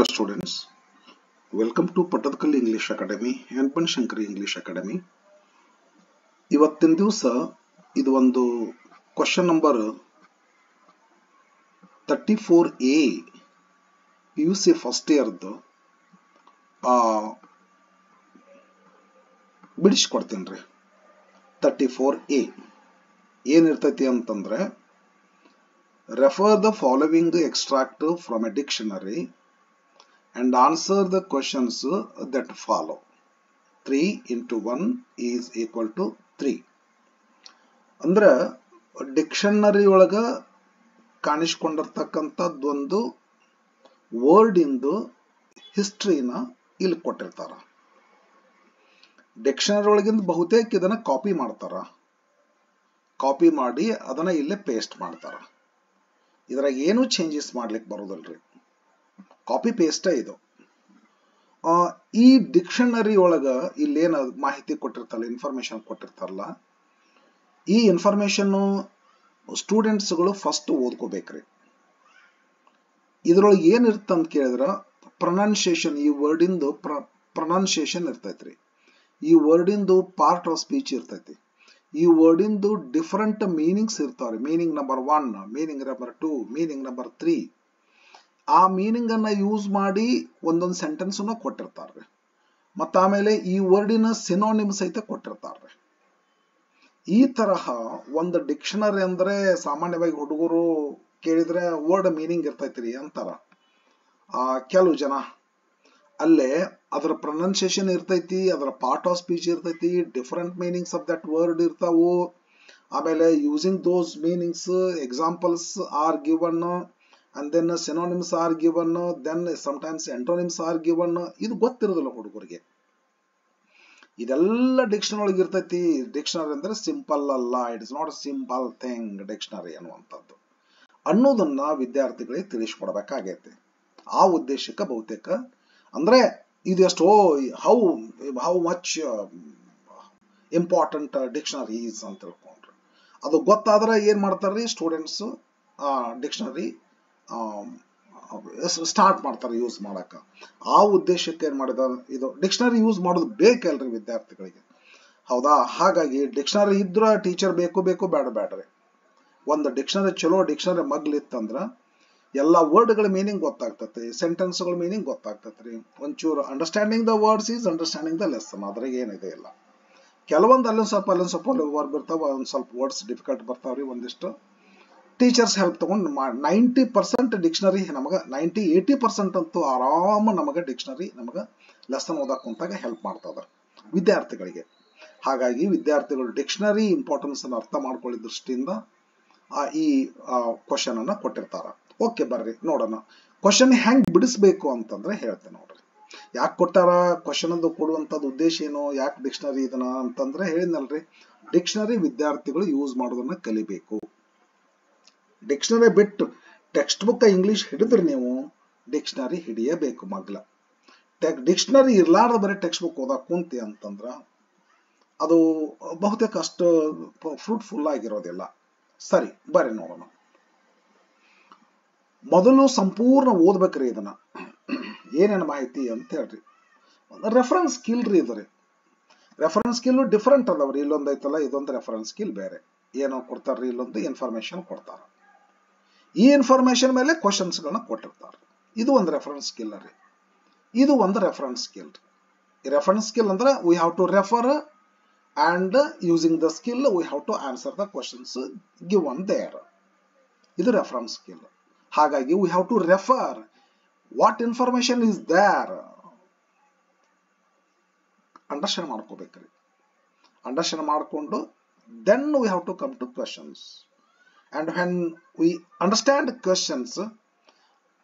Hello students, welcome to Pattadakal English Academy and Banshankari English Academy. ಇವತ್ತಿನ ದಿವಸ ಇದು ಒಂದು question number 34A PUC first ಇಯರ್ದು ಬಿಡಿಸ್ಕೊಡ್ತೀನಿ ರೀ. 34A ಏನಿರ್ತೈತಿ ಅಂತಂದ್ರೆ, refer the following extract from a dictionary and answer the questions that follow. 3 into 1 is equal to 3. ಅಂದ್ರೆ dictionary ಒಳಗ ಕಾಣಿಸ್ಕೊಂಡಿರ್ತಕ್ಕಂಥದ್ದೊಂದು ವರ್ಡ್ ಇಂದು ಹಿಸ್ಟ್ರಿನ ಇಲ್ಲಿ ಕೊಟ್ಟಿರ್ತಾರ. ಡಿಕ್ಷನರಿ ಒಳಗಿಂದ ಬಹುತೇಕ ಇದನ್ನ ಕಾಪಿ ಮಾಡ್ತಾರ. ಕಾಪಿ ಮಾಡಿ ಅದನ್ನ ಇಲ್ಲೇ ಪೇಸ್ಟ್ ಮಾಡ್ತಾರ. ಇದ್ರಾಗ ಏನು ಚೇಂಜಸ್ ಮಾಡ್ಲಿಕ್ಕೆ ಬರೋದಲ್ರಿ, ಕಾಪಿ ಪೇಸ್ಟ್ ಇದು. ಈ ಡಿಕ್ಷನರಿ ಒಳಗ ಇಲ್ಲೇನ ಮಾಹಿತಿ ಕೊಟ್ಟಿರ್ತಾರಲ್ಲ, ಇನ್ಫಾರ್ಮೇಶನ್ ಕೊಟ್ಟಿರ್ತಾರಲ್ಲ, ಈ ಇನ್ಫಾರ್ಮೇಶನ್ ಸ್ಟೂಡೆಂಟ್ಸ್ಗಳು ಫಸ್ಟ್ ಓದ್ಕೋಬೇಕ್ರಿ. ಇದ್ರೊಳಗೆ ಏನಿರುತ್ತೆ ಅಂತ ಕೇಳಿದ್ರ, ಪ್ರೊನೌನ್ಸಿಯೇಷನ್, ಈ ವರ್ಡ್ ಇಂದು ಪ್ರೊನೌನ್ಸಿಯೇಷನ್ ಇರ್ತೈತ್ರಿ. ಈ ವರ್ಡ್ ಇಂದು ಪಾರ್ಟ್ ಆಫ್ ಸ್ಪೀಚ್ ಇರ್ತೈತಿ. ಈ ವರ್ಡ್ ಇಂದು ಡಿಫರೆಂಟ್ ಮೀನಿಂಗ್ಸ್ ಇರ್ತಾವ್ರಿ. Meaning number 1, meaning number 2, meaning number 3. ಆ ಮೀನಿಂಗ್ ಅನ್ನ ಯೂಸ್ ಮಾಡಿ ಒಂದೊಂದು ಸೆಂಟೆನ್ಸ್ ಕೊಟ್ಟಿರ್ತಾರ್ರಿ. ಮತ್ತ ಆಮೇಲೆ ಈ ವರ್ಡಿನ ಸಿನೋನಿಮ್ ಸಹಿತ ಕೊಟ್ಟಿರ್ತಾರ್ರಿ. ಈ ತರಹ ಒಂದು ಡಿಕ್ಷನರಿ ಅಂದ್ರೆ ಸಾಮಾನ್ಯವಾಗಿ ಹುಡುಗರು ಕೇಳಿದ್ರೆ ವರ್ಡ್ ಮೀನಿಂಗ್ ಇರ್ತೈತ್ರಿ ಅಂತಾರ. ಕೆಲವು ಜನ ಅಲ್ಲೇ ಅದರ ಪ್ರೊನೌನ್ಸಿಯೇಷನ್ ಇರ್ತೈತಿ, ಅದರ ಪಾರ್ಟ್ ಆಫ್ ಸ್ಪೀಚ್ ಇರ್ತೈತಿ, different meanings of that word ಇರ್ತಾವು. ಆಮೇಲೆ using those meanings examples are given, and then synonyms are given, then sometimes antonyms are given. ಇದು ಗೊತ್ತಿರೋದಿಲ್ಲ ಹುಡುಗರಿಗೆ. ಇದೆಲ್ಲ ಡಿಕ್ಷನರಿ ಒಳಗೆ ಇರ್ತೈತಿ. ಡಿಕ್ಷನರಿ ಅಂದ್ರೆ ಸಿಂಪಲ್ ಅಲ್ಲ, it is not simple thing dictionary ಅನ್ನುವಂಥದ್ದು ಅನ್ನೋದನ್ನ ವಿದ್ಯಾರ್ಥಿಗಳಿಗೆ ತಿಳಿಸ್ಕೊಡ್ಬೇಕಾಗೈತಿ. ಆ ಉದ್ದೇಶಕ್ಕೆ ಬಹುತೇಕ ಅಂದ್ರೆ ಇದು ಎಷ್ಟೋ how much important dictionary is ಅಂತ ತಿಳ್ಕೊಂಡ್ರೆ, ಅದು ಗೊತ್ತಾದ್ರೆ ಏನ್ ಮಾಡ್ತಾರ್ರಿ ಸ್ಟೂಡೆಂಟ್ಸ್, ಡಿಕ್ಷನರಿ ಸ್ಟಾರ್ಟ್ ಮಾಡ್ತಾರೆ ಯೂಸ್ ಮಾಡಕ. ಆ ಉದ್ದೇಶಕ್ಕೆ ಏನ್ ಮಾಡಿದ, ಇದು ಡಿಕ್ಷನರಿ ಯೂಸ್ ಮಾಡೋದು ಬೇಕಲ್ರಿ ವಿದ್ಯಾರ್ಥಿಗಳಿಗೆ, ಹೌದಾ? ಹಾಗಾಗಿ ಡಿಕ್ಷನರಿ ಇದ್ರ ಟೀಚರ್ ಬೇಕು ಬೇಡ್ರಿ. ಒಂದು ಡಿಕ್ಷನರಿ, ಚಲೋ ಡಿಕ್ಷನರಿ ಮಗ್ಲಿತ್ತಂದ್ರ ಎಲ್ಲ ವರ್ಡ್ಗಳ ಮೀನಿಂಗ್ ಗೊತ್ತಾಗ್ತತಿ, ಸೆಂಟೆನ್ಸ್ಗಳ ಮೀನಿಂಗ್ ಗೊತ್ತಾಗ್ತತ್ರಿ. ಒಂಚೂರು understanding the words is understanding the lesson. ಅದ್ರಾಗ ಏನಿದೆ ಇಲ್ಲ. ಕೆಲವೊಂದು ಅಲ್ಲೊಂದು ಸ್ವಲ್ಪ ವರ್ಡ್ ಬರ್ತಾವ, ಒಂದ್ ಸ್ವಲ್ಪ ವರ್ಡ್ಸ್ ಡಿಫಿಕಲ್ಟ್ ಬರ್ತಾವ್ರಿ. ಒಂದಿಷ್ಟು ಟೀಚರ್ಸ್ ಹೆಲ್ಪ್ ತಗೊಂಡು 90% ಡಿಕ್ಷನರಿ ನಮಗ 80% ಅಂತೂ ಆರಾಮ ನಮಗ ಡಿಕ್ಷನರಿ ನಮಗ ಲೆಸನ್ ಓದಕ್ ಕುಂತಾಗ ಹೆಲ್ಪ್ ಮಾಡ್ತದ ವಿದ್ಯಾರ್ಥಿಗಳಿಗೆ. ಹಾಗಾಗಿ ವಿದ್ಯಾರ್ಥಿಗಳು ಡಿಕ್ಷನರಿ ಇಂಪಾರ್ಟೆನ್ಸ್ ಅನ್ನು ಅರ್ಥ ಮಾಡ್ಕೊಳ್ಳೋ ದೃಷ್ಟಿಯಿಂದ ಈ ಕ್ವಶನ್ ಅನ್ನ ಕೊಟ್ಟಿರ್ತಾರ. ಓಕೆ, ಬರ್ರಿ ನೋಡೋಣ ಕ್ವಶನ್ ಹೆಂಗ್ ಬಿಡಿಸ್ಬೇಕು ಅಂತಂದ್ರೆ ಹೇಳ್ತೇನೆ ನೋಡ್ರಿ. ಯಾಕೆ ಕೊಟ್ಟಾರ ಕ್ವಶನ್ ಅದು ಕೊಡುವಂತದ್ದು ಉದ್ದೇಶ ಏನು, ಯಾಕೆ ಡಿಕ್ಷನರಿ ಇದನ್ನ ಅಂತಂದ್ರೆ ಹೇಳಿದ್ನಲ್ರಿ, ಡಿಕ್ಷನರಿ ವಿದ್ಯಾರ್ಥಿಗಳು ಯೂಸ್ ಮಾಡೋದನ್ನ ಕಲಿಬೇಕು. ಡಿಕ್ಷನರಿ ಬಿಟ್ಟು ಟೆಕ್ಸ್ಟ್ ಬುಕ್ ಇಂಗ್ಲಿಷ್ ಹಿಡಿದ್ರಿ ನೀವು, ಡಿಕ್ಷನರಿ ಹಿಡಿಯಬೇಕು ಮಗ್ಲ. ಡಿಕ್ಷನರಿ ಇರ್ಲಾರ್ದ ಬರೀ ಟೆಕ್ಸ್ಟ್ ಬುಕ್ ಓದಕ್ ಕುಂತಿ ಅಂತಂದ್ರ ಅದು ಬಹುತೇಕ ಅಷ್ಟು ಫ್ರೂಟ್ಫುಲ್ ಆಗಿರೋದಿಲ್ಲ. ಸರಿ, ಬರ್ರಿ ನೋಡೋಣ. ಮೊದಲು ಸಂಪೂರ್ಣ ಓದ್ಬೇಕ್ರಿ ಇದನ್ನ. ಏನೇನು ಮಾಹಿತಿ ಅಂತ ಹೇಳ್ರಿ. ರೆಫರೆನ್ಸ್ ಸ್ಕಿಲ್ ರೀ ಇದ್ರಿ. ರೆಫರೆನ್ಸ್ ಸ್ಕಿಲ್ ಡಿಫರೆಂಟ್ ಅದಾವ್ರಿ. ಇಲ್ಲೊಂದು ಐತಲ್ಲ, ಇದೊಂದು ರೆಫರೆನ್ಸ್ ಸ್ಕಿಲ್ ಬೇರೆ. ಏನೋ ಕೊಡ್ತಾರ್ರಿ, ಇಲ್ಲೊಂದು ಇನ್ಫಾರ್ಮೇಶನ್ ಕೊಡ್ತಾರ. ಈ ಇನ್ಫಾರ್ಮೇಶನ್ ಮೇಲೆ ಕ್ವಶನ್ಸ್ ಗಳನ್ನ ಕೊಟ್ಟಿರ್ತಾರೆ. ಇದು ಒಂದು ರೆಫರೆನ್ಸ್ ಸ್ಕಿಲ್ ರೀ. ಇದು ಒಂದು ರೆಫರೆನ್ಸ್ ಸ್ಕಿಲ್. ರೆಫರೆನ್ಸ್ ಸ್ಕಿಲ್ ಅಂದ್ರೆ we have to refer and using the skill we have to answer the questions given there. ಇದು ರೆಫರೆನ್ಸ್ ಸ್ಕಿಲ್. ಹಾಗಾಗಿ we have to refer what information is there. Understand ಮಾಡ್ಕೋಬೇಕ್ರಿ. Understand ಮಾಡ್ಕೊಂಡು then we have to come to questions, and when we understand questions,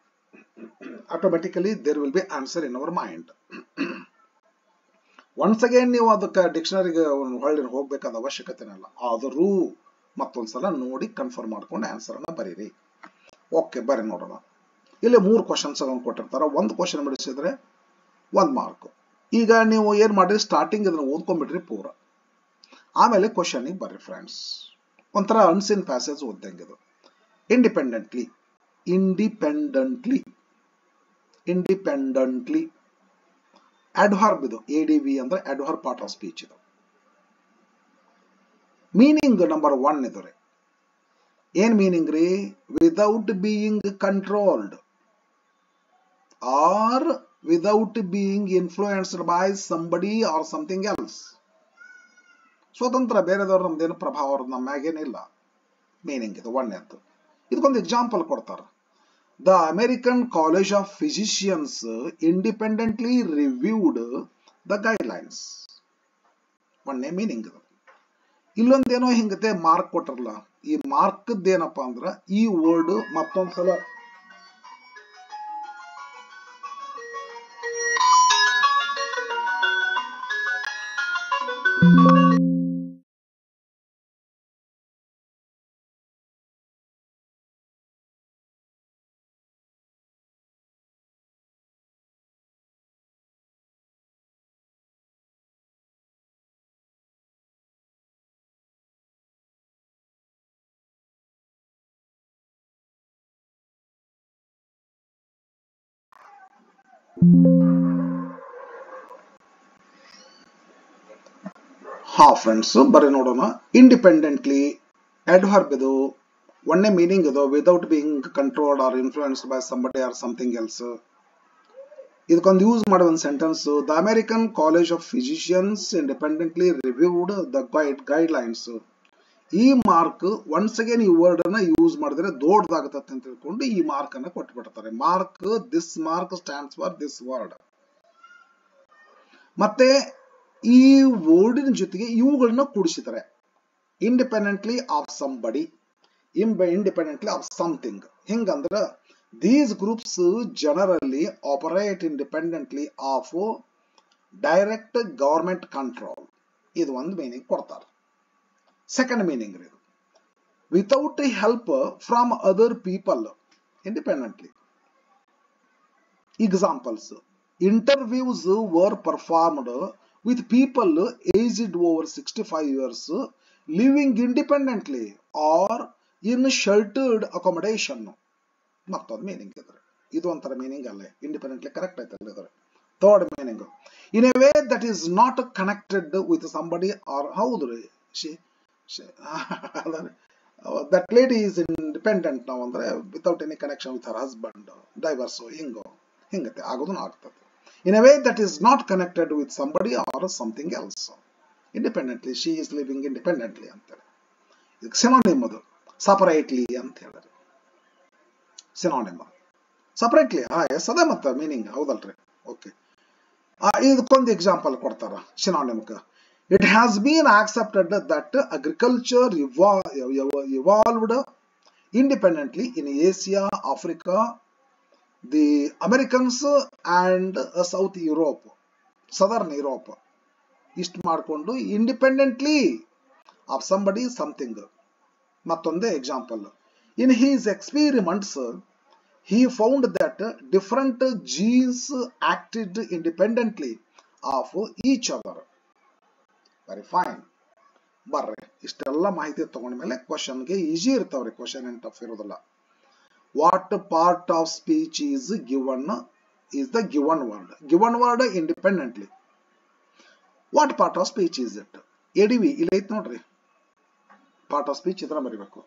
automatically there will be answer in our mind. once again ನೀವು ಅದಕ್ಕೆ ಡಿಕ್ಷನರಿಗೆ ಹೊಳ್ಳಿ ಹೋಗ್ಬೇಕಾದ ಅವಶ್ಯಕತೆ ಇಲ್ಲ. ಆದರೂ ಮತ್ತೊಂದ್ಸಲ ನೋಡಿ confirm ಮಾಡ್ಕೊಂಡು ಆನ್ಸರ್ ಅನ್ನ ಬರೀರಿ. ಓಕೆ, ಬರ್ರಿ ನೋಡೋಣ. ಇಲ್ಲಿ 3 ಕ್ವಶನ್ಸ್ ಕೊಟ್ಟಿರ್ತಾರ. ಒಂದು ಕ್ವಶನ್ ಬಿಡಿಸಿದ್ರೆ 1 ಮಾರ್ಕ್. ಈಗ ನೀವು ಏನ್ ಮಾಡ್ರಿ, ಸ್ಟಾರ್ಟಿಂಗ್ ಇದನ್ನ ಓದ್ಕೊಂಡ್ಬಿಡ್ರಿ ಪೂರ. ಆಮೇಲೆ ಕ್ವಶನ್ ಬರ್ರಿ ಫ್ರೆಂಡ್ಸ್. ಒಂಥರ ಅನ್ಸಿನ್ ಪ್ಯಾಸೇಜ್ ಓದ್ದಂಗೆ ಇದು. Independently independently. Adverb ಇದು ADV ಅಂದ್ರೆ adverb part of speech ಇದು. ಮೀನಿಂಗ್ ನಂಬರ್ 1 ಇದು ರೀ. ಏನ್ ಮೀನಿಂಗ್ ರೀ? Without being controlled or without being influenced by somebody or something else. ಸ್ವತಂತ್ರ ಬೇರೆದವ್ರು ನಮ್ದೇನು ಪ್ರಭಾವ ನಮ್ಮ ಮ್ಯಾಗೇನಿಲ್ಲ. ಮೀನಿಂಗ್ ಇದು ಒಂದೇದ್ದು. ಇದಕ್ಕೊಂದು ಎಕ್ಸಾಂಪಲ್ ಕೊಡ್ತಾರೆ. The American college of physicians independently reviewed the guidelines. ಒಂದೇ ಮೀನಿಂಗ್ ಇದು. ಇಲ್ಲೊಂದೇನೋ ಹಿಂಗತೆ ಮಾರ್ಕ್ ಕೊಟ್ರಲ್ಲ, ಈ ಮಾರ್ಕ್ ಏನಪ್ಪಾ ಅಂದ್ರ ಈ ವರ್ಡ್ ಮತ್ತೊಂದ್ಸಲ ಫ್ರೆಂಡ್ಸ್ ಬರ್ರಿ ನೋಡೋಣ. ಇಂಡಿಪೆಂಡೆಂಟ್ಲಿ ಅಡ್ವರ್ಬ್ ಇದು ಒಂದೇ ಮೀನಿಂಗ್ ಇದು. Without being controlled or influenced by somebody or something else. ಇದಕ್ಕೊಂದು ಯೂಸ್ ಮಾಡೋ ಒಂದು sentence, the American college of physicians independently reviewed the guidelines. ಈ ಮಾರ್ಕ್ ಒನ್ಸ್ ಅಗೇನ್ ಈ ವರ್ಡ್ ಅನ್ನ ಯೂಸ್ ಮಾಡಿದ್ರೆ ದೊಡ್ಡದಾಗತ್ತೆ ಅಂತ ತಿಳ್ಕೊಂಡು ಈ ಮಾರ್ಕ್ ಅನ್ನ ಕೊಟ್ಬಿಡ್ತಾರೆ. Mark, this mark stands for this word. ಮತ್ತೆ ಈ ವರ್ಡಿನ ಜೊತೆಗೆ ಇವುಗಳನ್ನ ಕೂಡಿಸಿದ್ದಾರೆ. Independently of somebody, independently of something. ಹಿಂಗಂದ್ರ these groups generally operate independently of direct government control. ಇದು ಒಂದು ಮೀನಿಂಗ್ ಕೊಡ್ತಾರೆ. ಸೆಕೆಂಡ್ ಮೀನಿಂಗ್ ಇದು, without help from other people independently. Examples, interviews were performed with people aged over 65 years living independently or in sheltered accommodation. ಮತ್ತೊಂದು meaning ಇದ್ರೆ ಇದು ಒಂಥರ meaning ಅಲ್ಲೇ. Independently correct ಆಯ್ತಲ್ಲ ಇದ್ರೆ. Third meaning, in a way that is not connected with somebody or. ಹೌದು ರೀ, that lady is independent ನಾವು ಅಂದ್ರೆ without any connection with her husband, divorce ಹಿಂಗತ್ತೆ ಆಗೋದನ್ನು ಆಗ್ತದೆ. In a way that is not connected with somebody or something else. Independently, she is living independently ಅಂತಾರೆ. ಇದಕ್ಕೆ synonym ಅದು ಸಪರೇಟ್ಲಿ ಅಂತ ಹೇಳಿದ್ರೆ. Synonym separately. ಎಸ್ ಅದೇ ಮತ್ತೆ ಮೀನಿಂಗ್ ಹೌದಲ್ರಿ. ಓಕೆ, ಇದಕ್ಕೊಂದು ಎಕ್ಸಾಂಪಲ್ ಕೊಡ್ತಾರ ಸಿನೋನಿಮ್ಗೆ. It has been accepted that agriculture evolved independently in Asia, Africa, the Americans and South Europe, Southern Europe. ಇಷ್ಟು ಮಾಡಿಕೊಂಡು ಇಂಡಿಪೆಂಡೆಂಟ್ಲಿ ಆಫ್ ಸಂಬಡಿ ಸಮಥಿಂಗ್. ಮತ್ತೊಂದೇ example, in his experiments he found that different genes acted independently of each other. Very fine. ಬರ್ರಿ ಇಷ್ಟೆಲ್ಲ ಮಾಹಿತಿ ತಗೊಂಡ್ಮೇಲೆ ಕ್ವಶನ್ಗೆ easy ಇರ್ತಾವ್ರಿ. Question ಏನ್ tough ಇರೋದಿಲ್ಲ. What part of speech is given is the given word. Given word independently. What part of speech is it? ADV ಇಲ್ಲ ಐತ್ ನೋಡ್ರಿ. ಪಾರ್ಟ್ ಆಫ್ ಸ್ಪೀಚ್ ಇದ್ರ ಬರಿಬೇಕು.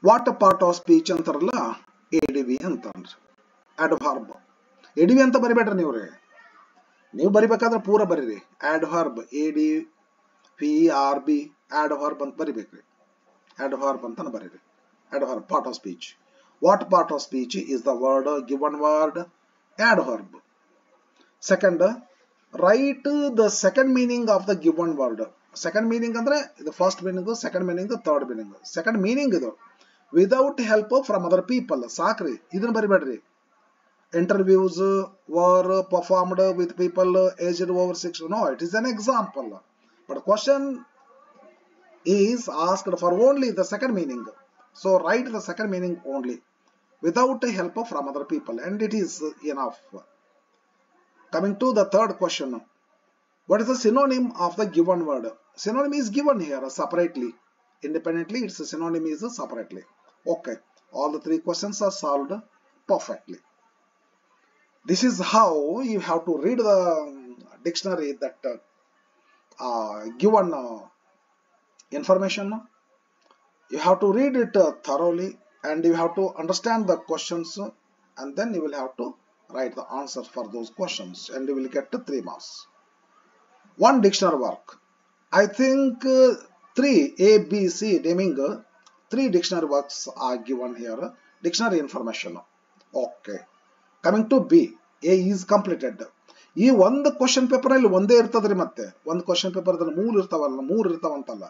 ವಾಟ್ ಪಾರ್ಟ್ ಆಫ್ ಸ್ಪೀಚ್ ಅಂತಾರಲ್ಲ ADV ಅಂತಂದ್ರಿ. ಅಡ್ವರ್ಬ್ ADV ಅಂತ ಬರಿಬೇಡ್ರಿ ನೀವ್ರಿ. ನೀವು ಬರಿಬೇಕಾದ್ರೆ ಪೂರ ಬರೀರಿ. ಅಡ್ವರ್ಬ್ ADVRB ಅಡ್ವರ್ಬ್ ಅಂತ ಬರಿಬೇಕ್ರಿ. ಅಡ್ವರ್ಬ್ ಅಂತ ಬರೀರಿ. Adverb part of speech. What part of speech is the word given word adverb. Second, write the second meaning of the given word. Second meaning ಅಂದ್ರೆ ಇದು first meaning, second meaning, third meaning. Second meaning ಇದು without help from other people. ಸಾಕ್ರಿ, ಇದನ್ನ ಬರಿಬೇಡ್ರಿ. Interviews were performed with people aged over 60. No, it is an example. But question is asked for only the second meaning. So write the second meaning only. without a help from other people, and it is enough. Coming to the third question, what is the synonym of the given word? Synonym is given here separately. Independently, its synonym is separately. Okay, all the three questions are solved perfectly. This is how you have to read the dictionary, that given information. You have to read it thoroughly, and you have to understand the questions, and then you will have to write the answers for those questions, and you will get 3 marks. One dictionary work. I think 3 A, B, C naming 3 dictionary works are given here. Dictionary information. Okay. Coming to B, A is completed. ಈ ಒಂದು question paper ಅಲ್ಲಿ ಒಂದೇ ಇರ್ತದ್ರಿ, ಮತ್ತೆ ಒಂದು question paper ದಲ್ಲಿ 3 ಇರ್ತಾವಂತಲ್ಲ.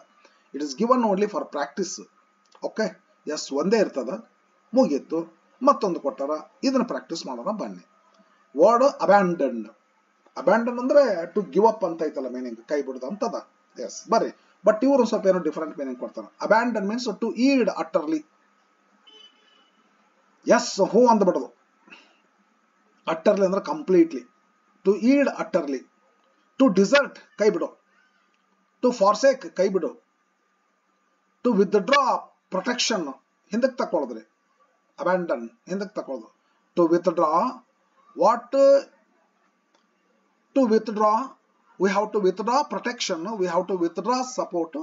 It is given only for practice. Okay, yes ಒಂದೇ ಇರ್ತದ, ಮುಗೀತು. ಮತ್ತೊಂದು ಕೊಟ್ಟಾರ, ಇದನ್ನ ಪ್ರಾಕ್ಟೀಸ್ ಮಾಡೋಣ ಬನ್ನಿ. Word abandon. ಅಬ್ಯಾಂಡನ್ ಅಂದ್ರೆ ಟು ಗಿವ್ ಅಪ್ ಅಂತ ಐತಲ್ಲ ಮೀನಿಂಗ್, ಕೈ ಬಿಡುದು ಅಂತದ. ಎಸ್ ಬರ್ರಿ, ಬಟ್ ಇವರು ಸ್ವಲ್ಪ ಏನೋ ಡಿಫರೆಂಟ್ ಮೀನಿಂಗ್ ಕೊಡ್ತಾರೆ. Abandon means to yield utterly. Yes ಹೂ ಅಂದ್ಬಿಡೋದು. ಅಟರ್ಲಿ ಅಂದ್ರೆ completely. To yield utterly. To desert ಕೈ ಬಿಡು. ಟು ಫಾರ್ಸೇಕ್ ಕೈ ಬಿಡು. ಟು ವಿತ್ಡ್ರಾ ಪ್ರೊಟೆಕ್ಷನ್ ಹಿಂದಕ್ಕೆ ತಕೊಳ್ಳೋದ್ರಿ. ಅಬ್ಯಾಂಡನ್ ಹಿಂದಕ್ಕೆ ತಕೊಳ್ಳೋದು. To withdraw what? To withdraw, we have to withdraw protection, we have to withdraw support,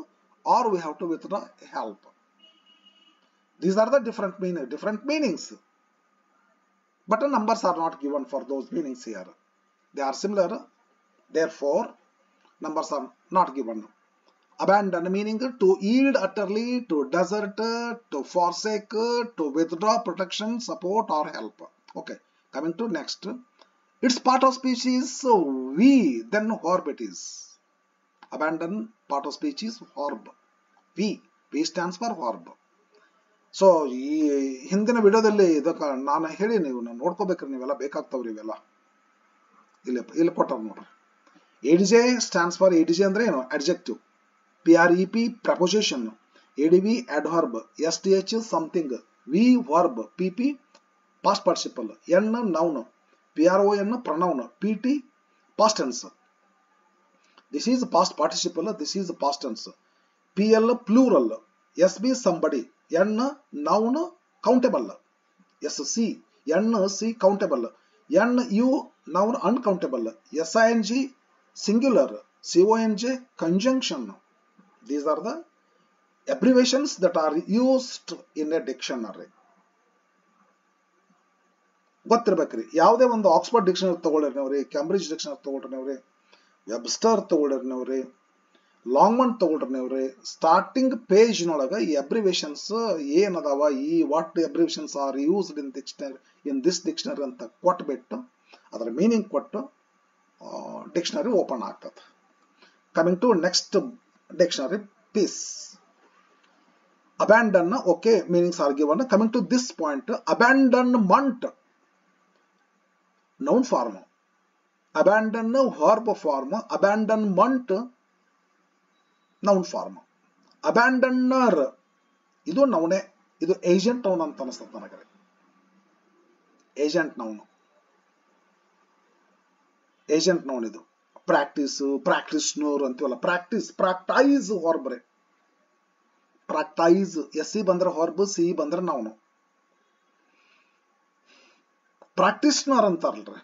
or we have to withdraw help. These are the different meanings, but the numbers are not given for those meanings here. They are similar, therefore numbers are not given. Abandon meaning to yield utterly, to desert, to forsake, to withdraw protection, support, or help. Okay, coming to next. Its part of speech is we, then verb it is. Abandon part of speech is verb. We stands for verb. So ಈ ಹಿಂದಿನ ವಿಡಿಯೋದಲ್ಲಿ ಇದಕ್ಕೆ ನಾನು ಹೇಳಿ, ನೀವು ನೋಡ್ಕೋಬೇಕ್ರಿ, ನೀವೆಲ್ಲ ಬೇಕಾಗ್ತಾವ್ರಿ ಇವೆಲ್ಲ. ಇಲ್ಲಿ ಕೊಟ್ಟಾರ ನೋಡ್ರಿ. ಎಡಿಜೆ ಸ್ಟ್ಯಾಂಡ್ಸ್ ಫಾರ್, ಎಡಿಜೆ ಅಂದ್ರೆ ಏನು? Adjective. PREP proposition. ADV adverb. STH something. V verb. PP past participle. N noun. PRON pronoun. PT past tense. This is past participle, this is past tense. PL plural. SB somebody. N noun countable. SC NC countable. NU noun uncountable. SING singular. CONJ conjunction. These are the abbreviations that are used in a dictionary. ಗೊತ್ತಿರ್ಬೇಕ್ರಿ. ಯಾವುದೇ ಒಂದು Oxford dictionary ತಗೊಳ್ಳಿರ್ನವ್ರಿ, Cambridge dictionary ತಗೊಳ್ರಿನವ್ರಿ, Webster ತಗೊಳ್ಳಿರ್ನವ್ರಿ, Longman ತಗೊಳ್ರಿನವ್ರಿ, starting ಪೇಜ್ನೊಳಗ ಈ abbreviations ಏನದಾವ, ಈ what abbreviations are used in this dictionary ಅಂತ ಕೊಟ್ಬಿಟ್ಟು ಅದರ ಮೀನಿಂಗ್ ಕೊಟ್ಟು ಡಿಕ್ಷನರಿ ಓಪನ್ ಆಗ್ತದೆ. Coming to next dictionary, piece. Abandon, okay, meanings are given. Coming to this point, abandonment noun form, abandon verb form, abandonment noun form. Abandoner ಇದು ನೌನೆ, ಇದು agent noun ಅಂತ ಅನಿಸ್ತದೆ ನನಗೆ. ಏಜೆಂಟ್ ನೌನ್ ಇದು. ಪ್ರಾಕ್ಟೀಸ್ನೋರ್ ಅಂತೀವಲ್ಲ, ಪ್ರಾಕ್ಟೈಸ್ ಹೊರ್ಬ್ರೆ. ಪ್ರಾಕ್ಟೈಸ್ S ಸಿ ಬಂದ್ರೆ ಹೊರ್ಬ್, ಸಿ ಬಂದ್ರೆ ನೌನು. ಪ್ರಾಕ್ಟೀಸ್ನರ್ ಅಂತಾರಲ್ರಿ,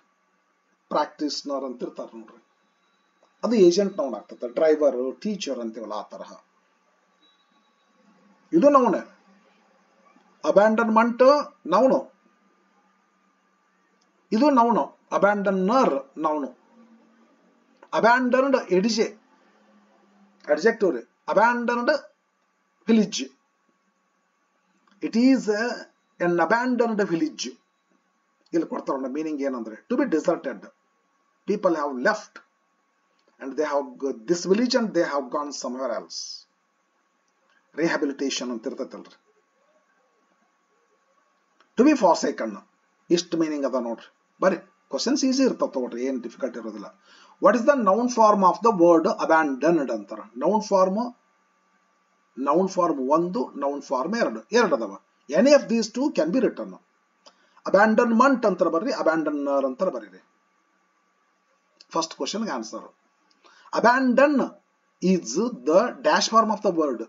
ಪ್ರಾಕ್ಟೀಸ್ನರ್ ಅಂತ ಇರ್ತಾರ ನೋಡ್ರಿ, ಅದು ಏಜೆಂಟ್ ನೌನ್ ಆಗ್ತದೆ. ಡ್ರೈವರ್, ಟೀಚರ್ ಅಂತೀವಲ್ಲ ಆ ತರಹ. ಇದು ನೌನೆ. ಅಬ್ಯಾಂಡನ್ಮೆಂಟ್ ನೌನು, ಇದು noun. Abandoner noun. Abandoned A D J adjective ರೀ. Abandoned village, it is an abandoned village. ಇಲ್ಲಿ ಕೊಡ್ತಾರ ಮೀನಿಂಗ್ ಏನಂದ್ರೆ to be deserted. People have left and they have this village and they have gone somewhere else. Rehabilitation ಅಂತ ಇರ್ತೈತಲ್ರಿ. To be forsaken, ಇಷ್ಟು meaning ಅದ ನೋಡ್ರಿ. ಬರ್ರಿ, ಕ್ವಶನ್ಸ್ ಈಸಿ ಇರ್ತಾವ ತಗೋಡ್ರಿ, ಏನ್ ಡಿಫಿಕಲ್ಟ್ ಇರೋದಿಲ್ಲ. What is the noun form of the word abandoned ಅಂತಾರ. ನೌನ್ ಫಾರ್ಮ್ 1, ನೌನ್ ಫಾರ್ಮ್ 2 ಅದಾವ. Any of these 2 can be written. Abandonment ಅಂತ ಬರ್ರಿ, ಅಬ್ಯಾಂಡನ್ನರ್ ಅಂತ ಬರೀರಿ. ಫಸ್ಟ್ ಕ್ವಶನ್ಗೆ answer. Abandon is the dash form of the word.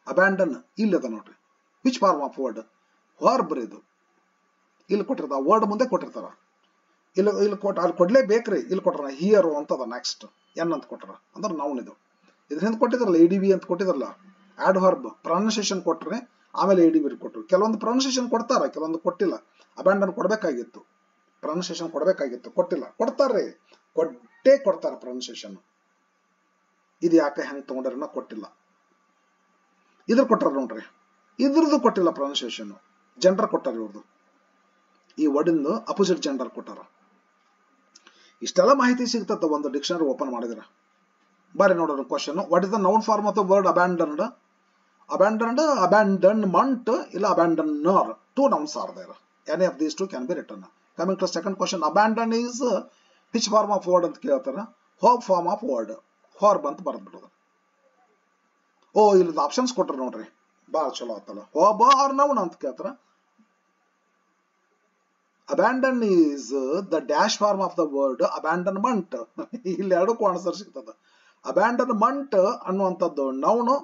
Abandon ಇಲ್ಲದ ನೋಡ್ರಿ. Which form of word? Verb ಇದು. ಇಲ್ಲಿ ಕೊಟ್ಟಿರ್ತಾವ, ವರ್ಡ್ ಮುಂದೆ ಕೊಟ್ಟಿರ್ತಾರ. ಇಲ್ಲಿ ಅಲ್ಲಿ ಕೊಡ್ಲೇಬೇಕ್ರಿ. ಇಲ್ಲಿ ಕೊಟ್ರ ಹಿಯರ್ ಅಂತದ, ನೆಕ್ಸ್ಟ್ ಎನ್ ಅಂತ ಕೊಟ್ರ ಅಂದ್ರೆ ನೌನ್ ಇದು. ಇದ್ರ ಹಿಂದೆ ಕೊಟ್ಟಿದ್ರಲ್ಲ ADV ಅಂತ ಕೊಟ್ಟಿದ್ರಲ್ಲ, ಆಡ್ ವರ್ಬ್ ಪ್ರೊನೌನ್ಸಿಯೇಷನ್ ಕೊಟ್ರೆ ಆಮೇಲೆ ADV ಕೊಟ್ಟರು. ಕೆಲವೊಂದು ಪ್ರೊನೌನ್ಸಿಯೇಷನ್ ಕೊಡ್ತಾರ, ಕೆಲವೊಂದು ಕೊಟ್ಟಿಲ್ಲ. ಅಬ್ಯಾಂಡನ್ ಕೊಡ್ಬೇಕಾಗಿತ್ತು, ಪ್ರೊನೌನ್ಸಿಯೇಷನ್ ಕೊಡ್ಬೇಕಾಗಿತ್ತು, ಕೊಟ್ಟಿಲ್ಲ. ಕೊಡ್ತಾರ್ರಿ, ಕೊಡ್ತಾರ ಪ್ರೊನೌನ್ಸಿಯೇಷನ್. ಇದು ಯಾಕೆ ಹೆಂಗ್ ತಗೊಂಡ್ರ ಕೊಟ್ಟಿಲ್ಲ. ಇದ್ರ ಕೊಟ್ಟಾರ ನೋಡ್ರಿ, ಇದ್ರದ್ದು ಕೊಟ್ಟಿಲ್ಲ ಪ್ರೊನೌನ್ಸಿಯೇಷನ್. ಜೆಂಡರ್ ಕೊಟ್ಟಾರ ಇವ್ರದ್ದು, ಈ ವರ್ಡಿಂದು ಅಪೋಸಿಟ್ ಜೆಂಡರ್ ಕೊಟ್ಟಾರ. ಇಷ್ಟೆಲ್ಲ ಮಾಹಿತಿ ಸಿಗ್ತದ ಒಂದು ಡಿಕ್ಷನರಿ ಓಪನ್ ಮಾಡಿದ್ರ. ಬಾರಿ ನೋಡೋಣ question. What is the noun form of the word abandoned? Abandonment ಇಲ್ಲ abandoner. Two nouns are there. Any of these two can be written. Coming to second question, abandon is which form of word ಅಂತ ಕೇಳ್ತಾರ. ಹೋಪ್ form of word, verb ಅಂತ ಬರೆದ್ಬಿಡೋದು. ಓ, ಇಲ್ಲದ options ಕೊಟ್ರ ನೋಡ್ರಿ, ಬಾಳ ಚಲೋ ಆತಲ್ಲ. ಹೋಬ್ ಆರ್ ನೌನ್ ಅಂತ ಕೇಳ್ತಾರ. Abandon is the dash form of the word abandonment. ಇಲ್ಲಿ ಎರಡಕ್ಕೂ ಆನ್ಸರ್ ಸಿಗ್ತದ. ಅಬ್ಯಾಂಡನ್ಮೆಂಟ್ ಅನ್ನುವಂಥದ್ದು ನೌನು,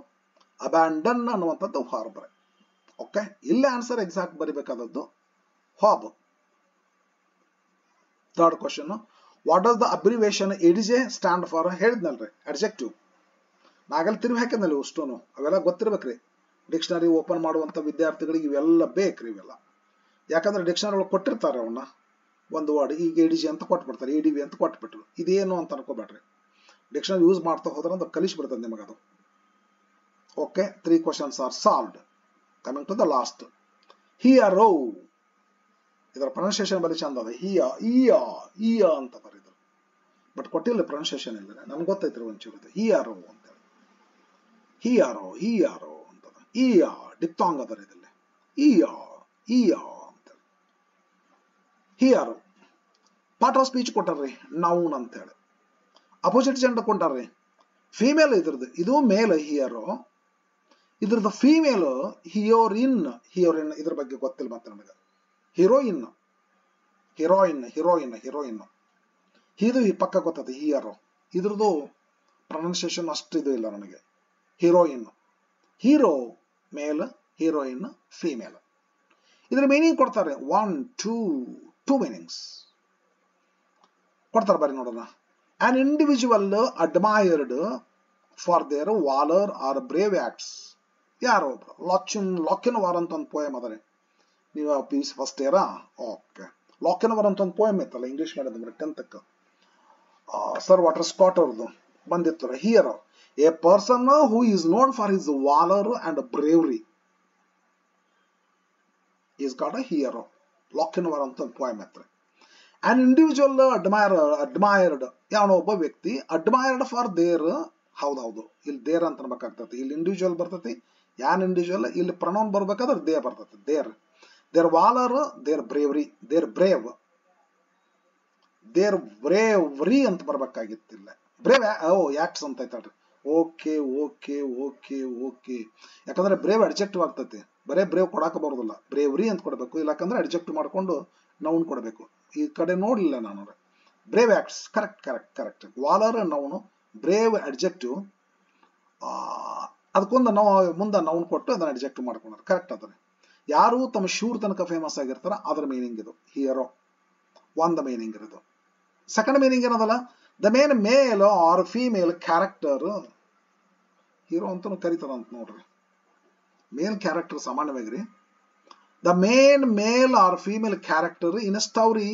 ಅಬ್ಯಾಂಡನ್ ಅನ್ನುವಂಥದ್ದು ಹಾರ್ಬ್. ಓಕೆ, ಇಲ್ಲೇ ಆನ್ಸರ್ ಎಕ್ಸಾಕ್ಟ್ ಬರಿಬೇಕಾದದ್ದು verb. Third question, what does the abbreviation ADJ stand for? ಹೇಳಿದ್ನಲ್ರಿ, ಅಡ್ಜೆಕ್ಟಿವ್. ನಾಗಲ್ಲಿ ತಿರುಗಿ ಹಾಕಿದ್ನಲ್ಲಿ ಅಷ್ಟೂನು, ಅವೆಲ್ಲ ಗೊತ್ತಿರ್ಬೇಕ್ರಿ. ಡಿಕ್ಷನರಿ ಓಪನ್ ಮಾಡುವಂತ ವಿದ್ಯಾರ್ಥಿಗಳಿಗೆ ಇವೆಲ್ಲ ಬೇಕ್ರಿ, ಇವೆಲ್ಲ. ಯಾಕಂದ್ರೆ ಡಿಕ್ಷನರಿ ಒಳಗೆ ಕೊಟ್ಟಿರ್ತಾರೆ ಅವನ್ನ ಒಂದು ವರ್ಡ್. ಈಗ ADJ ಅಂತ ಕೊಟ್ಬಿಡ್ತಾರೆ, ADV ಅಂತ ಕೊಟ್ಬಿಟ್ರು. ಇದೇನು ಅಂತ ಅನ್ಕೋಬೇಡ್ರಿ. ಡಿಕ್ಷನರಿ ಯೂಸ್ ಮಾಡ್ತಾ ಹೋದ್ರೆ ಅದು ಕಲಿಸಿ ಬಿಡ್ತದೆ ನಿಮಗದು. Okay, 3 questions are solved. Coming to the last, ಹಿಯರೋ. ಇದರ ಪ್ರೊನೌನ್ಸಿಯೇಷನ್ ಬರೀ ಚಂದ ಅದ. ಇಯ ಅಂತ ಬರೀದ್ರು, ಬಟ್ ಕೊಟ್ಟಿಲ್ಲ ಪ್ರೊನೌನ್ಸಿಯೇಷನ್ ಇಲ್ಲ. ನನ್ಗೆ ಗೊತ್ತೈತ್ರಿ ಒಂಚೂರು. ಹಿಯರೋ ಅಂತೇಳಿ, ಹಿಯಾರೋ ಅಂತದ. ಡಿಪ್ತಾಂಗ್ ಅದರ ಇದರಲ್ಲಿ. ಇಯ ಅಂತೇಳಿ ಹಿಯಾರೋ. ಪಾರ್ಟ್ ಆಫ್ ಸ್ಪೀಚ್ ಕೊಟ್ಟಾರ್ರಿ, ನೌನ್ ಅಂತೇಳಿ. ಅಪೋಸಿಟ್ ಜೆಂಡರ್ ಕೊಟ್ಟಾರ್ರಿ, ಫೀಮೇಲ್ ಇದ್ರದ್ದು. ಇದು ಮೇಲ್ ಹಿಯರೋ, ಇದ್ರದ್ದು ಫೀಮೇಲ್ ಹಿಯೋರಿನ್. ಇದ್ರ ಬಗ್ಗೆ ಗೊತ್ತಿಲ್ಲ ಮತ್ತೆ ನನಗೆ. ಹೀರೋಯಿನ್. ಇದು ಈ ಪಕ್ಕ ಗೊತ್ತೈತಿ, ಹಿಯರೋ. ಇದ್ರದ್ದು ಪ್ರೊನೌನ್ಸಿಯೇಷನ್ ಅಷ್ಟು ಇದು ಇಲ್ಲ ನನಗೆ. Heroine, hero male, heroine female. ಇದ್ರ ಮೀನಿಂಗ್ ಕೊಡ್ತಾರೆ. 1, 2 ಮೀನಿಂಗ್ಸ್ ಕೊಡ್ತಾರೆ. ಬರೀ ನೋಡೋಣ. An individual admired for their valour or brave acts. ಯಾರೋ ಒಬ್ರು ಲಾಕಿನ್ ವಾರ್ ಅಂತ ಒಂದು ಪೋಯಮ್ ಅದರಿ. ನೀವು PUC ಫಸ್ಟ್ ಇಯರಾ? ಓಕೆ. ಲಾಕಿನ್ ವಾರ್ ಅಂತ ಒಂದು ಪೋಯಮ್ ಇತ್ತಲ್ಲ, ಇಂಗ್ಲಿಷ್ ಮಾಡಿದ್ರೆ 10th. ಸರ್ ವಾಟರ್ ಸ್ಕಾಟ್ ಅವ್ರದ್ದು ಬಂದಿತ್ತು. Hero, a person who is known for his valour and bravery is called a hero. Lochinvar ಅಂತ ಒಂದು ಪೋಯಮ್ ಇತ್ತು. ಆನ್ ಇಂಡಿವಿಜುವಲ್ ಅಡ್ಮೈರ್ಡ್, ಯಾವನೋ ಒಬ್ಬ ವ್ಯಕ್ತಿ ಅಡ್ಮೈರ್ಡ್ ಫಾರ್ ದೇರ್. ಹೌದೌದು, ಇಲ್ಲಿ ದೇರ್ ಅಂತ ಅನ್ಬೇಕಾಗ್ತತಿ. ಇಲ್ಲಿ ಇಂಡಿವಿಜುವಲ್ ಬರ್ತೈತಿ. ಯಾನ್ ಇಂಡಿವಿಜುವಲ್, ಇಲ್ಲಿ ಪ್ರನೌನ್ ಬರ್ಬೇಕಾದ್ರೆ ದೇ ಬರ್ತೈತಿ. Their valour, their bravery, their bravery ಅಂತ ಬರ್ಬೇಕಾಗಿತ್ತಿಲ್ಲ. ಬ್ರೇವ್ ಆಕ್ಟ್ಸ್ ಅಂತ ಐತಲ್ರಿ. ಓಕೆ. ಯಾಕಂದ್ರೆ ಬ್ರೇವ್ ಅಡ್ಜೆಕ್ಟಿವ್ ಆಗ್ತೈತಿ. ಬರೇ ಬ್ರೇವ್ ಕೊಡಾಕ ಬರೋದಿಲ್ಲ, ಬ್ರೇವ್ರಿ ಅಂತ ಕೊಡಬೇಕು. ಇಲ್ಲಕಂದ್ರೆ ಅಡ್ಜೆಕ್ಟಿವ್ ಮಾಡ್ಕೊಂಡು ನೌನ್ ಕೊಡಬೇಕು. ಈ ಕಡೆ ನೋಡ್ಲಿಲ್ಲ ನಾನು. Brave acts, correct. Valour noun, brave adjective. ಅದಕ್ಕೊಂದು ನಾವು ಮುಂದೆ ನೌನ್ ಕೊಟ್ಟು ಅದನ್ನ ಅಡ್ಜೆಕ್ಟಿವ್ ಮಾಡ್ಕೊಂಡ್ರೆ ಕರೆಕ್ಟ್ ಅದ. ಯಾರು ತಮ್ಮ ಶೂರ್ ತನಕ ಫೇಮಸ್ ಆಗಿರ್ತಾರ ಅದರ ಮೀನಿಂಗ್ ಇದು ಹೀರೋ. ಒಂದು ಮೀನಿಂಗ್ ಇರೋದು. ಸೆಕೆಂಡ್ ಮೀನಿಂಗ್ ಏನದಲ್ಲ, the main male or female character. Hero ಅಂತ ಕರಿತಾರಂತ ನೋಡ್ರಿ. ಮೇಲ್ ಕ್ಯಾರೆಕ್ಟರ್ ಸಾಮಾನ್ಯವಾಗಿ the main male or female character in story,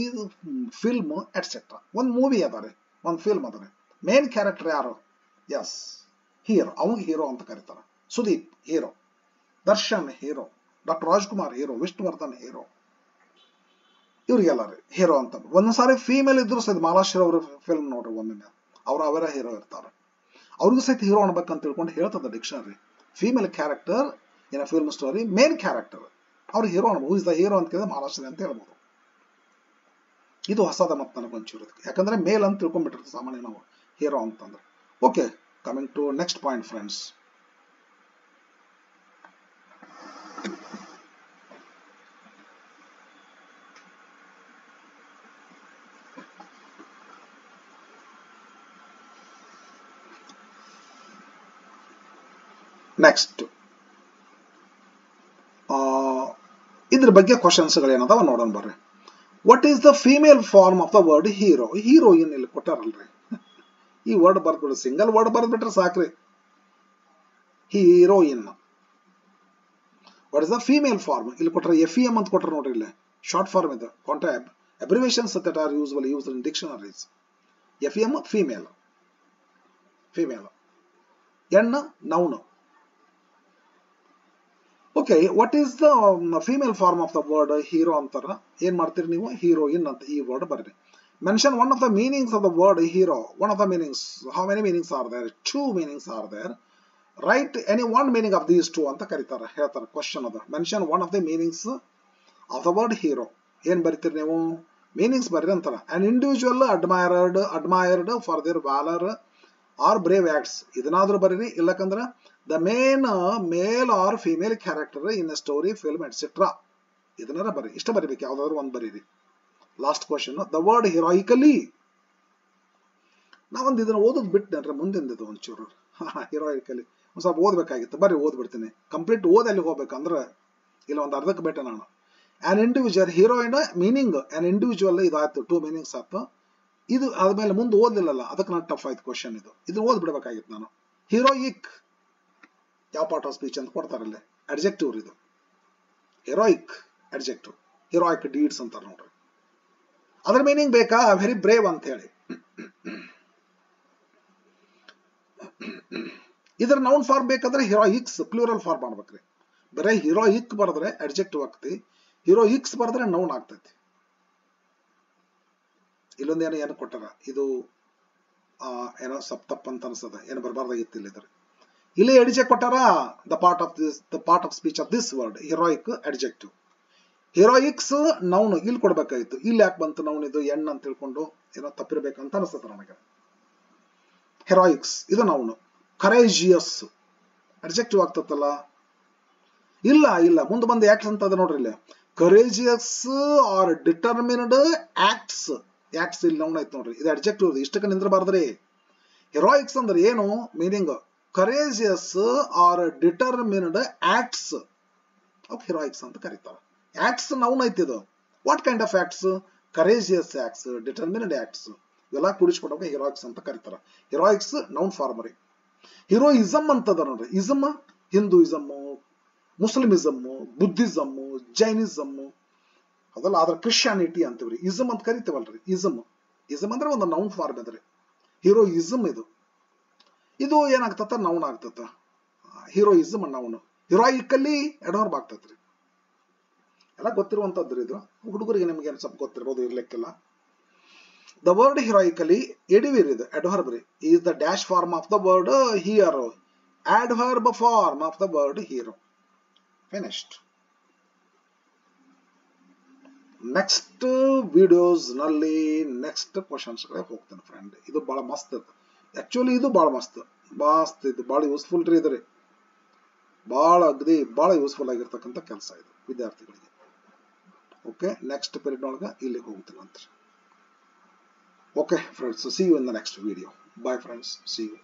film etcetera. ಒಂದು ಮೂವಿ ಅದಾರೆ, ಒಂದು ಫಿಲ್ಮ್ ಅದಾರೆ. ಮೇನ್ ಕ್ಯಾರೆಕ್ಟರ್ ಯಾರು? Yes, hero. ಅವಂಗ ಹೀರೋ ಅಂತ ಕರೀತಾರ. Sudeep hero, Darshan hero, doctor Rajkumar hero, Vishnuvardhan hero. ಇವ್ರಿಗೆಲ್ಲ ಹೀರೋ ಅಂತ. ಒಂದೊಂದ್ಸಾರಿ ಫೀಮೇಲ್ ಇದ್ರು ಸಹಿತ ಮಾಲಾಶ್ರೀ ಅವ್ರ ಫಿಲ್ಮ್ ನೋಡ್ರಿ, ಒಮ್ಮೆ ಅವರ ಹೀರೋ ಇರ್ತಾರೆ. ಅವ್ರಿಗೂ ಸಹಿತ ಹೀರೋ ಅನ್ಬೇಕಂತ ತಿಳ್ಕೊಂಡು ಹೇಳ್ತದ dictionary. Female character in a film story, main character ಅವ್ರು ಹೀರೋ ಅನ್ಬೋದು. ಇಸ್ ದ ಹೀರೋ ಅಂತ ಕೇಳಿದ್ರೆ ಮಾಲಾಶ್ರೀ ಅಂತ ಹೇಳ್ಬೋದು. ಇದು ಹೊಸದ ಮತ್ತೆ ನನಗೊಂಚೂರು, ಯಾಕಂದ್ರೆ ಮೇಲ್ ಅಂತ ತಿಳ್ಕೊಂಡ್ಬಿಟ್ಟಿರ್ತೀವಿ ಸಾಮಾನ್ಯ ನಾವು ಹೀರೋ ಅಂತಂದ್ರೆ. Okay, coming to next point friends. Next ಇದ್ರ ಬಗ್ಗೆ ಕ್ವಶನ್ಸ್ಗಳೇನದಾವ ನೋಡೋಣ ಬರ್ರಿ. What is the female form of the word hero? Heroine ಇಲ್ಲಿ ಕೊಟ್ಟಾರಲ್ರಿ, ಈ ವರ್ಡ್ ಬರ್ದ್ಬಿಡ್ರಿ, ಸಿಂಗಲ್ ವರ್ಡ್ ಬರ್ದ್ಬಿಟ್ರೆ ಸಾಕ್ರಿ, heroine. What is the female form? ಇಲ್ಲಿ ಕೊಟ್ರೆ FEM ಅಂತ ಕೊಟ್ರೆ ನೋಡ್ರಿ, ಇಲ್ಲಿ ಶಾರ್ಟ್ ಫಾರ್ಮ್ ಇದು, ಕಾಂಟ್ಯಾಬ್ abbreviations that are usually used in dictionaries. FEM female, female. N noun. Okay, what is the female form of the word hero antara? ಏನು ಮಾಡ್ತೀರಿ ನೀವು? Heroine ಅಂತ ಈ ವರ್ಡ್ ಬರ್ರಿ. Mention one of the meanings of the word hero. One of the meanings. How many meanings are there? 2 meanings are there. Write any one meaning of these 2 ಅಂತ ಕರೀತಾರೆ, ಹೇಳ್ತಾರೆ question ಅದು. Mention one of the meanings of the word hero. ಏನು ಬರೀತೀರಿ ನೀವು? Meanings ಬರ್ರಿ ಅಂತಾರ. An individual admired for their valor or brave acts. ಇದನ್ನಾದ್ರೂ ಬರೀರಿ, ಇಲ್ಲಕಂದ್ರ the main male or female character in a story, film, etc. ಇದನ್ನಾರ ಬರ್ರಿ, ಇಷ್ಟ ಬರಿಬೇಕು, ಯಾವ್ದಾದ್ರು ಒಂದು ಬರೀರಿ. Last question, the word heroically. ನಾವೊಂದು ಇದನ್ನ ಓದೋದು ಬಿಟ್ಟೆ ಮುಂದಿಂದಿದ್ದು ಒಂಚೂರು heroically ಒಂದು ಸ್ವಲ್ಪ ಓದ್ಬೇಕಾಗಿತ್ತು, ಬರ್ರಿ ಓದ್ಬಿಡ್ತೀನಿ. ಕಂಪ್ಲೀಟ್ ಓದಲ್ಲಿ ಹೋಗ್ಬೇಕಂದ್ರೆ ಇಲ್ಲ ಒಂದು ಅರ್ಧಕ್ಕೆ ಬೇಟ ನಾನು. An individual, heroine meaning an individual ಇದಾಯ್ತು, 2 meanings ಆಯ್ತು. ಇದು ಆದ್ಮೇಲೆ ಮುಂದೆ ಓದ್ಲಿಲ್ಲಲ್ಲ, ಅದಕ್ಕೆ ನಾನು ಟಫ್ ಆಯ್ತು ಕ್ವಶನ್ ಇದು, ಇದನ್ನ ಓದ್ಬಿಡ್ಬೇಕಾಗಿತ್ತು ನಾನು. ಹೀರೋಯಿಕ್ ಯಾವ ಪಾರ್ಟ್ ಆಫ್ ಸ್ಪೀಚ್ ಅಂತ ಕೊಡ್ತಾರಲ್ಲೇ, ಅಡ್ಜೆಕ್ಟಿವ್ ಇದು, ಹೆರೋಯಿಕ್ ಅಡ್ಜೆಕ್ಟಿವ್, ಹೆರೋಯಿಕ್ ಡೀಡ್ಸ್ ಅಂತಾರೆ ನೋಡ್ರಿ. ಅದ್ರ ಮೀನಿಂಗ್ ಬೇಕಾ? ವೆರಿ ಬ್ರೇವ್ ಅಂತ ಹೇಳಿ. ಇದ್ರ ನೌನ್ ಫಾರ್ಮ್ ಬೇಕಾದ್ರೆ ಹೀರೋಯಿಕ್ಸ್ ಪ್ಲೂರಲ್ ಫಾರ್ಮ್ ಮಾಡ್ಬೇಕ್ರಿ. ಬರೀ ಹೀರೋಯಿಕ್ ಬರೆದ್ರೆ ಅಡ್ಜೆಕ್ಟಿವ್ ಆಗ್ತಿ, ಹೀರೋಯಿಕ್ಸ್ ಬರೆದ್ರೆ ನೌನ್ ಆಗ್ತೈತಿ. ಇಲ್ಲೊಂದು ಏನು ಕೊಟ್ಟಾರ, ಇದು ಏನೋ ಸ್ವಲ್ಪ ತಪ್ಪು ಅಂತ ಅನ್ಸದ, ಏನು ಬರಬಾರ್ದಾಗಿತ್ತು ಇಲ್ಲಿದ್ರೆ. ಇಲ್ಲಿ ಅಡ್ಜೆಕ್ಟ್ ಕೊಟ್ಟಾರ, the part of speech of this word heroic adjective. Heroics noun ಇಲ್ಲಿ ಕೊಡ್ಬೇಕಾಗಿತ್ತು, ಇಲ್ಲಿ ಯಾಕೆ ಬಂತು ನೌನ್ ಇದು ಎಣ್ ಅಂತ ತಿಳ್ಕೊಂಡು ಏನೋ ತಪ್ಪಿರ್ಬೇಕಂತ ಅನಿಸ್ತದ ನನಗೆ. ಹೆರೋಯಿಕ್ಸ್ ಇದು ನೌನ್. ಕರೇಜಿಯಸ್ ಅಡ್ಜೆಕ್ಟಿವ್ ಆಗ್ತತ್ತಲ್ಲ, ಇಲ್ಲ ಮುಂದೆ ಬಂದು ಆಕ್ಟ್ಸ್ ಅಂತ ಅದ ನೋಡ್ರಿ ಇಲ್ಲಿ. Courageous or determined acts, acts ಇಲ್ಲಿ ನೌನ್ ಆಯ್ತು ನೋಡ್ರಿ, ಇದು ಅಡ್ಜೆಕ್ಟಿವ್, ಇಷ್ಟಕ್ಕೆ ನಿಂದ್ರಬಾರ್ದ್ರಿ. ಹೆರೋಯಿಕ್ಸ್ ಅಂದ್ರೆ ಏನು meaning? Courageous or determined acts, ಅವ್ ಹೆರೋಯಿಕ್ಸ್ ಅಂತ ಕರೀತಾರೆ. ಆಕ್ಟ್ಸ್ ನೌನ್ ಐತಿ ಇದು. What kind of acts? Courageous acts, determined acts, ಇವೆಲ್ಲ ಕೂಡಿಸ್ಕೊಡೋಕೆ ಹೆರೋಯಿಕ್ಸ್ ಅಂತ ಕರೀತಾರೆ. ಹೆರೋಯಿಕ್ಸ್ ನೌನ್ ಫಾರ್ಮ್ ರೀ. ಹೀರೋಯಿಸಮ್ ಅಂತದ ನೋಡ್ರಿ, ism Hinduism, Muslimism, Buddhism, Jainism ಅದಲ್ಲ, ಆದ್ರೆ ಕ್ರಿಶ್ಚಿಯಾನಿಟಿ ಅಂತೀವ್ರಿ, ಇಸಮ್ ಅಂತ ಕರಿತೀವಲ್ರಿ. ಇಸಮ್ ಅಂದ್ರೆ ಒಂದು ನೌನ್ ಫಾರ್ಮ್ ಅದ್ರಿ. ಹೀರೋಯಿಸಮ್ ಇದು ಏನಾಗ್ತತ? ನೌನ್ ಆಗ್ತತ. Heroism noun. ಹೀರೋಯಿಕಲಿ ಎಡವರ್ಬ್ ಆಗ್ತತ್ರಿ. ಎಲ್ಲ ಗೊತ್ತಿರುವಂತದ್ರಿ ಇದು, ಹುಡುಗರಿಗೆ ನಿಮ್ಗೆ ಏನು ಸ್ವಲ್ಪ ಗೊತ್ತಿರ್ಬೋದು, ಇರ್ಲಿಕ್ಕಿಲ್ಲ. ದ ವರ್ಡ್ ಹೀರೋಯಿಕಲಿ ಎಡಿವಿರ್ ಇದು ಅಡ್ವರ್ಬ್ ರೀ. Is the dash form of the word hero, adverb form of the word hero. Finished. Next videos ನಲ್ಲಿ ನೆಕ್ಸ್ಟ್ ಕ್ವಶನ್ಸ್ ಗಳಿಗೆ ಹೋಗ್ತೇನೆ ಫ್ರೆಂಡ್. ಇದು ಬಹಳ ಮಸ್ತ್, ಆಕ್ಚುಲಿ ಇದು ಬಹಳ ಮಸ್ತ್ ಇದು ಬಹಳ ಯೂಸ್ಫುಲ್ ರೀ. ಇದ್ರಿ ಬಹಳ ಅಗದಿ ಬಹಳ ಯೂಸ್ಫುಲ್ ಆಗಿರ್ತಕ್ಕಂಥ ಕೆಲಸ ಇದು ವಿದ್ಯಾರ್ಥಿಗಳಿಗೆ. ಓಕೆ, ನೆಕ್ಸ್ಟ್ ಪೀರಿಯಡ್ ಒಳಗೆ ಇಲ್ಲಿ ಹೋಗ್ತೀನಿ ಅಂತ. Okay friends, see you in the next video. Bye friends, see you.